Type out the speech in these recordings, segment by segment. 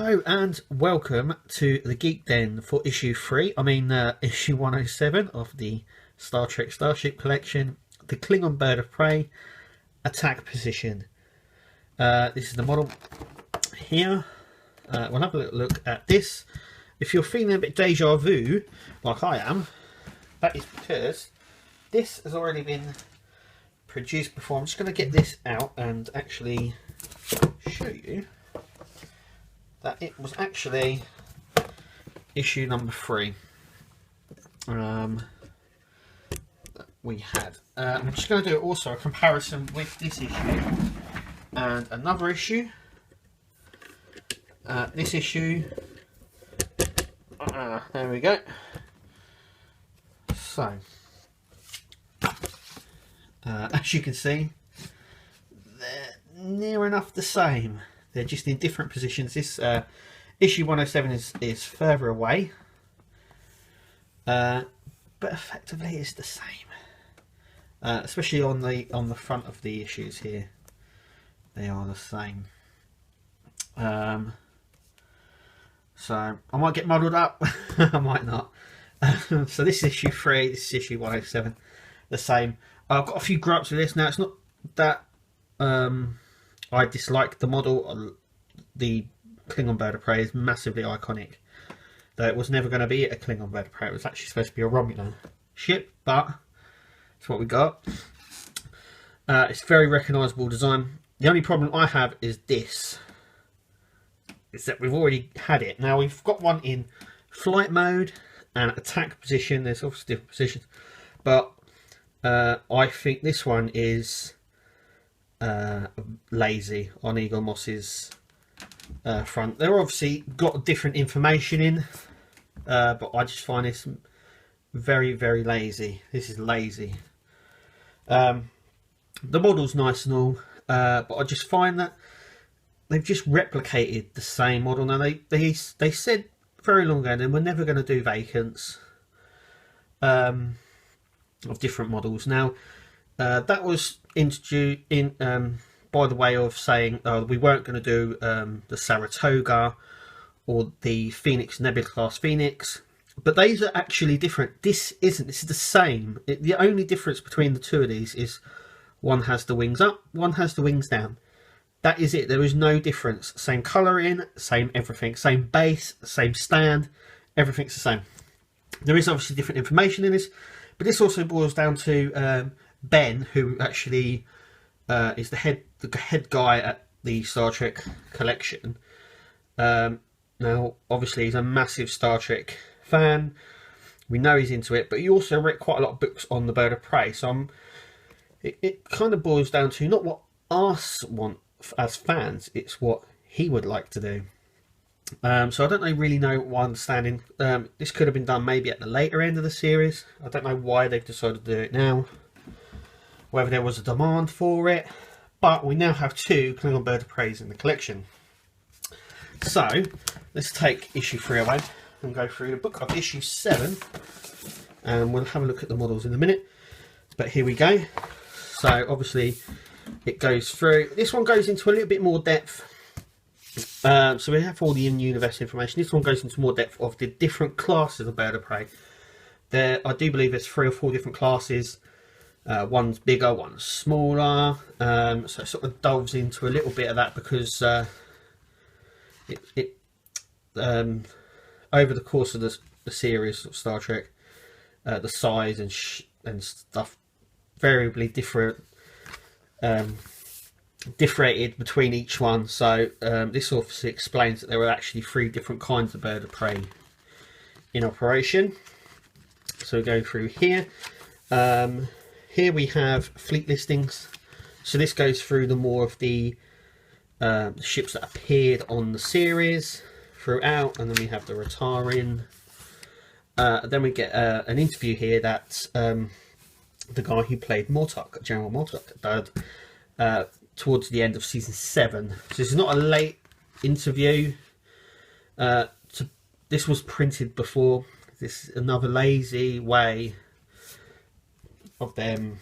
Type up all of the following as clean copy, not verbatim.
Hello and welcome to the Geek Den for issue 3, issue 107 of the Star Trek Starship collection, the Klingon Bird of Prey attack position. This is the model here. We'll have a little look at this. If you're feeling a bit deja vu, like I am, that is because this has already been produced before. I'm just going to get this out and actually show you that it was actually issue number 3 that we had. I'm just going to do also a comparison with this issue and another issue. This issue, there we go. So, as you can see, they're near enough the same. They're just in different positions. This issue 107 is further away, but effectively it's the same. Especially on the front of the issues here, they are the same. So I might get muddled up, I might not. So this is issue 3, this is issue 107, the same. I've got a few gripes with this. Now it's not that I dislike the model. The Klingon Bird of Prey is massively iconic, though it was never going to be a Klingon Bird of Prey. It was actually supposed to be a Romulan ship, but it's what we got. It's very recognisable design. The only problem I have is this. Is that we've already had it. Now we've got one in flight mode and attack position. There's obviously different positions, but I think this one is lazy on Eagle Moss's front. They're obviously got different information in, but I just find this very, very lazy. This is lazy. The model's nice and all, but I just find that they've just replicated the same model. Now they said very long ago they were never going to do vacants of different models. Now that was introduced in by the way of saying we weren't going to do the Saratoga or the Phoenix Nebula class Phoenix, but these are actually different. This isn't. This is the same. The only difference between the two of these is one has the wings up, one has the wings down. That is it. There is no difference. Same colouring, same everything, same base, same stand, everything's the same. There is obviously different information in this, but this also boils down to Ben, who actually is the head guy at the Star Trek collection. Now, obviously, he's a massive Star Trek fan. We know he's into it, but he also read quite a lot of books on the Bird of Prey. So it kind of boils down to not what us want as fans, it's what he would like to do. So I don't really know what understanding. This could have been done maybe at the later end of the series. I don't know why they've decided to do it now, whether there was a demand for it, but we now have 2 Klingon Bird of Prey in the collection. So let's take issue 3 away and go through the book of issue 7, and we'll have a look at the models in a minute. But here we go. So obviously it goes through. This one goes into a little bit more depth. So we have all the in-universe information. This one goes into more depth of the different classes of Bird of Prey. I do believe there's 3 or 4 different classes. One's bigger, one's smaller. So it sort of delves into a little bit of that because over the course of the series of Star Trek, the size and stuff variably different. Differentiated between each one, so this obviously explains that there were actually 3 different kinds of Bird of Prey in operation. So we go through here. Here we have fleet listings. So this goes through the more of the ships that appeared on the series throughout, and then we have the retiring. Then we get an interview here that the guy who played Mortok, General Mortok, did towards the end of season 7. So this is not a late interview. This was printed before. This is another lazy way of them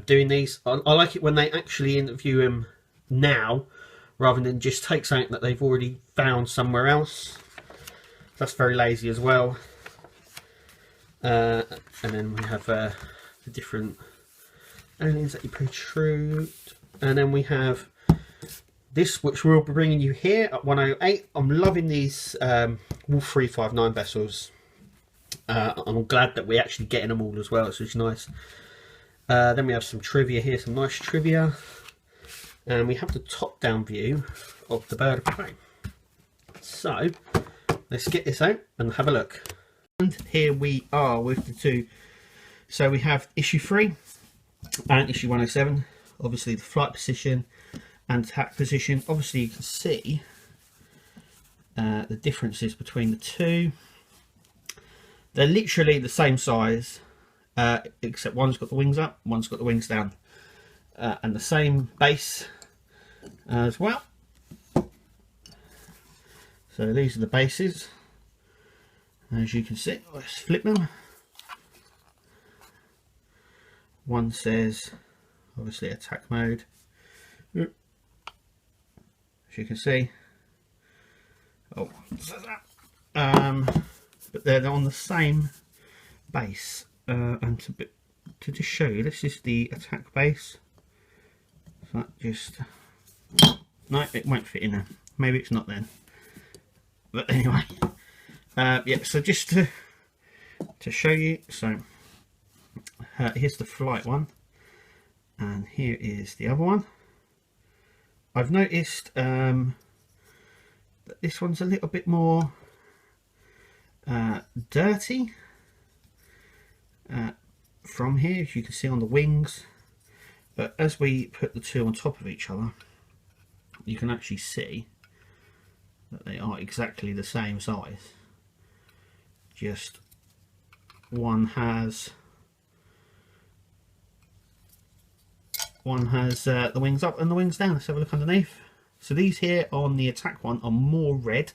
doing these. I like it when they actually interview him now rather than just take something that they've already found somewhere else. That's very lazy as well. And then we have the different aliens that you protrude, and then we have this, which we'll be bringing you here at 108. I'm loving these Wolf 359 vessels. I'm glad that we're actually getting them all as well. It's just nice. Then we have some trivia here, some nice trivia, and we have the top-down view of the bird of prey. So let's get this out and have a look. And here we are with the two. So we have issue 3 and issue 107. Obviously the flight position and attack position. Obviously you can see the differences between the two. They're literally the same size, except one's got the wings up, one's got the wings down, and the same base as well. So these are the bases, as you can see. Let's flip them. One says obviously attack mode, as you can see. Oh, but they're on the same base, and to just show you, this is the attack base. So that just, no, it won't fit in there. Maybe it's not then. But anyway, yeah. So just to show you, so here's the flight one, and here is the other one. I've noticed that this one's a little bit more dirty from here, as you can see on the wings, but as we put the two on top of each other, you can actually see that they are exactly the same size. Just one has the wings up and the wings down. Let's have a look underneath. So these here on the attack one are more red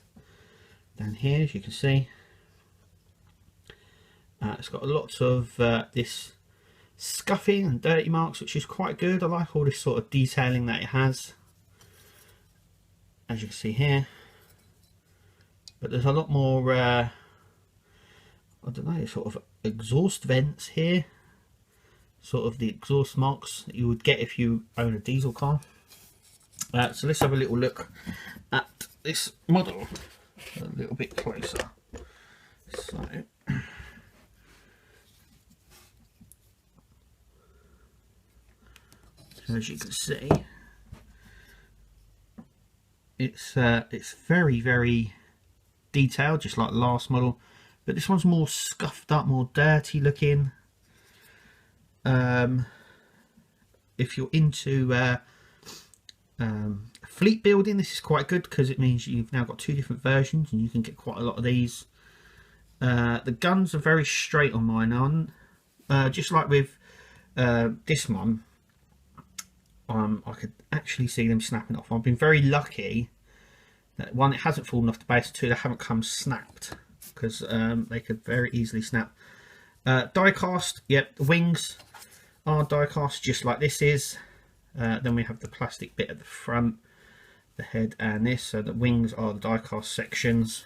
than here, as you can see. It's got lots of this scuffing and dirty marks, which is quite good. I like all this sort of detailing that it has, as you can see here. But there's a lot more, I don't know, sort of exhaust vents here. Sort of the exhaust marks that you would get if you own a diesel car. So let's have a little look at this model a little bit closer. So as you can see, it's very, very detailed, just like the last model, but this one's more scuffed up, more dirty looking. If you're into fleet building, this is quite good, because it means you've now got two different versions and you can get quite a lot of these. The guns are very straight on mine on, just like with this one. I could actually see them snapping off. I've been very lucky that, one, it hasn't fallen off the base, two, they haven't come snapped, because they could very easily snap. Die cast, yep, the wings are die cast just like this is. Then we have the plastic bit at the front, the head and this, so the wings are the die cast sections.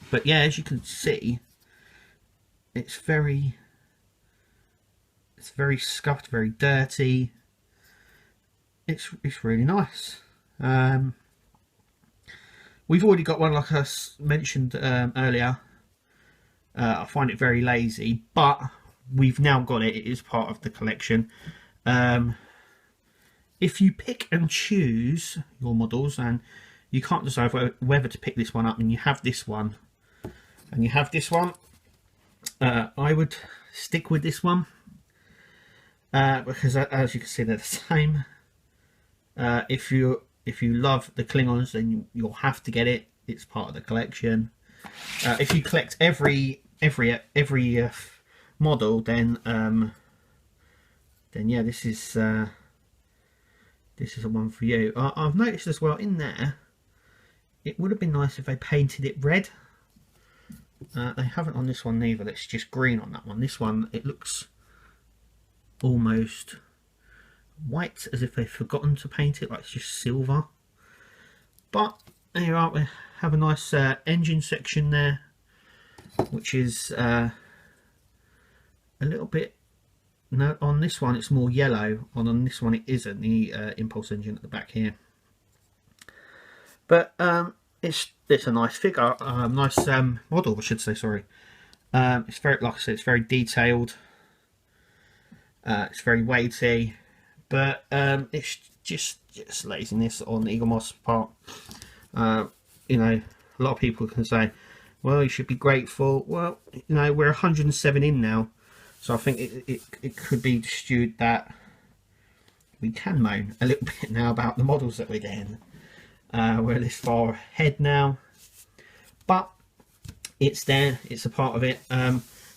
But yeah, as you can see, it's very scuffed, very dirty. It's really nice. We've already got one, like I mentioned earlier. I find it very lazy, but we've now got it. It is part of the collection. If you pick and choose your models, and you can't decide whether to pick this one up, and you have this one and you have this one, I would stick with this one, because as you can see, they're the same. If you love the Klingons, then you'll have to get it. It's part of the collection. If you collect every model, then yeah, this is a one for you. I've noticed as well in there, it would have been nice if they painted it red. They haven't on this one neither. It's just green on that one. This one, it looks almost white, as if they've forgotten to paint it, like it's just silver. But there you are, we have a nice engine section there, which is a little bit, no, on this one it's more yellow, on this one it isn't, the impulse engine at the back here. But it's a nice figure, nice model I should say, sorry. It's very, like I said, it's very detailed, it's very weighty, but it's just laziness on Eaglemoss' part. You know, a lot of people can say, well, you should be grateful. Well, you know, we're 107 in now, so I think it could be stewed that we can moan a little bit now about the models that we're getting. We're this far ahead now, but it's there, it's a part of it.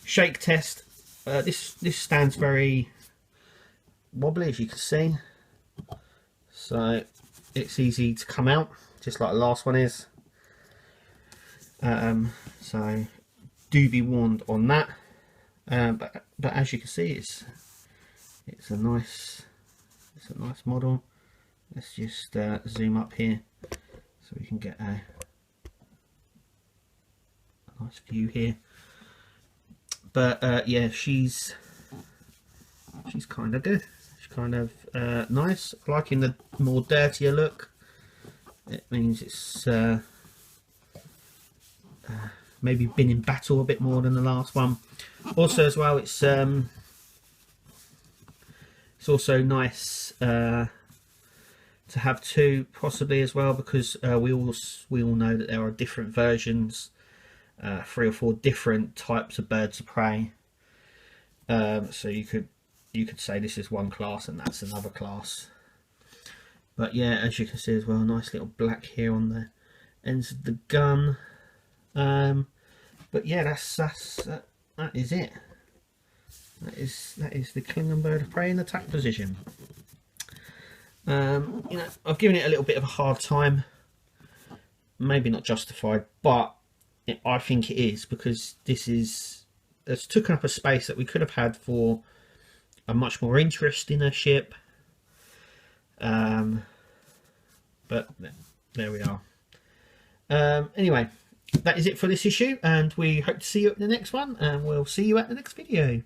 Shake test, this stands very wobbly, as you can see, so it's easy to come out, just like the last one is. So do be warned on that. But as you can see, it's a nice model. Let's just zoom up here so we can get a nice view here. But yeah, she's kind of good. She's kind of nice. Liking the more dirtier look. It means it's maybe been in battle a bit more than the last one. Also, as well, it's also nice to have two, possibly as well, because we all know that there are different versions, 3 or 4 different types of birds of prey. So you could say this is one class and that's another class. But yeah, as you can see as well, nice little black here on the ends of the gun. But yeah, that is it. That is the Klingon bird of prey in attack position. You know, I've given it a little bit of a hard time. Maybe not justified, but I think it is, because it's taken up a space that we could have had for a much more interesting ship. But there we are. Anyway, that is it for this issue, and we hope to see you at the next one, and we'll see you at the next video.